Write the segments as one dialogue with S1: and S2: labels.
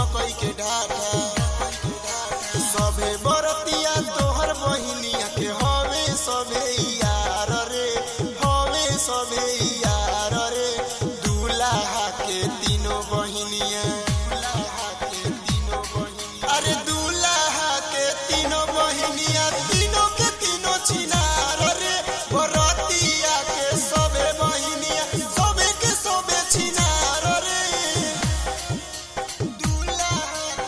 S1: मकई के ढाठा सभे बरतिया तोहर बहिनिया के हवे सभे यार रे हवे सभे यार रे दूल्हा के तीनों बहिनिया अरे दूल्हा के तीनों बहिनिया तीनों के तीनों छिनार रे बरतिया के सभे बहिनिया सभे के सभे छिनार रे दूल्हा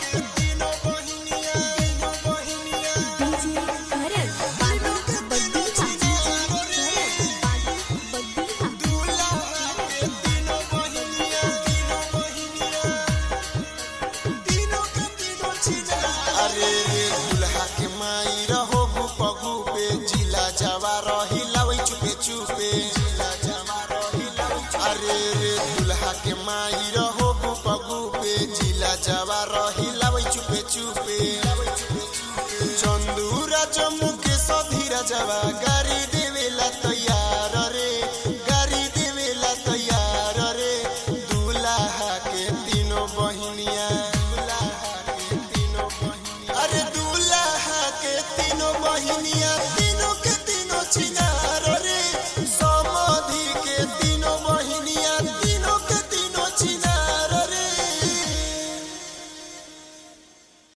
S1: के तीनों बहिनिया
S2: डीजे करण बादू बद्दी
S1: छिनार रे दूल्हा के तीनों बहिनिया तीनों के तीनों छिनार अरे रे दूल्हा के माई रहो गुपगु पे जिला जवा रही लवई चुपे चुपे जिला जवा रही लवई अरे रे दूल्हा के माई रहो गुपगु पे जिला जवा रही लवई चुपे चुपे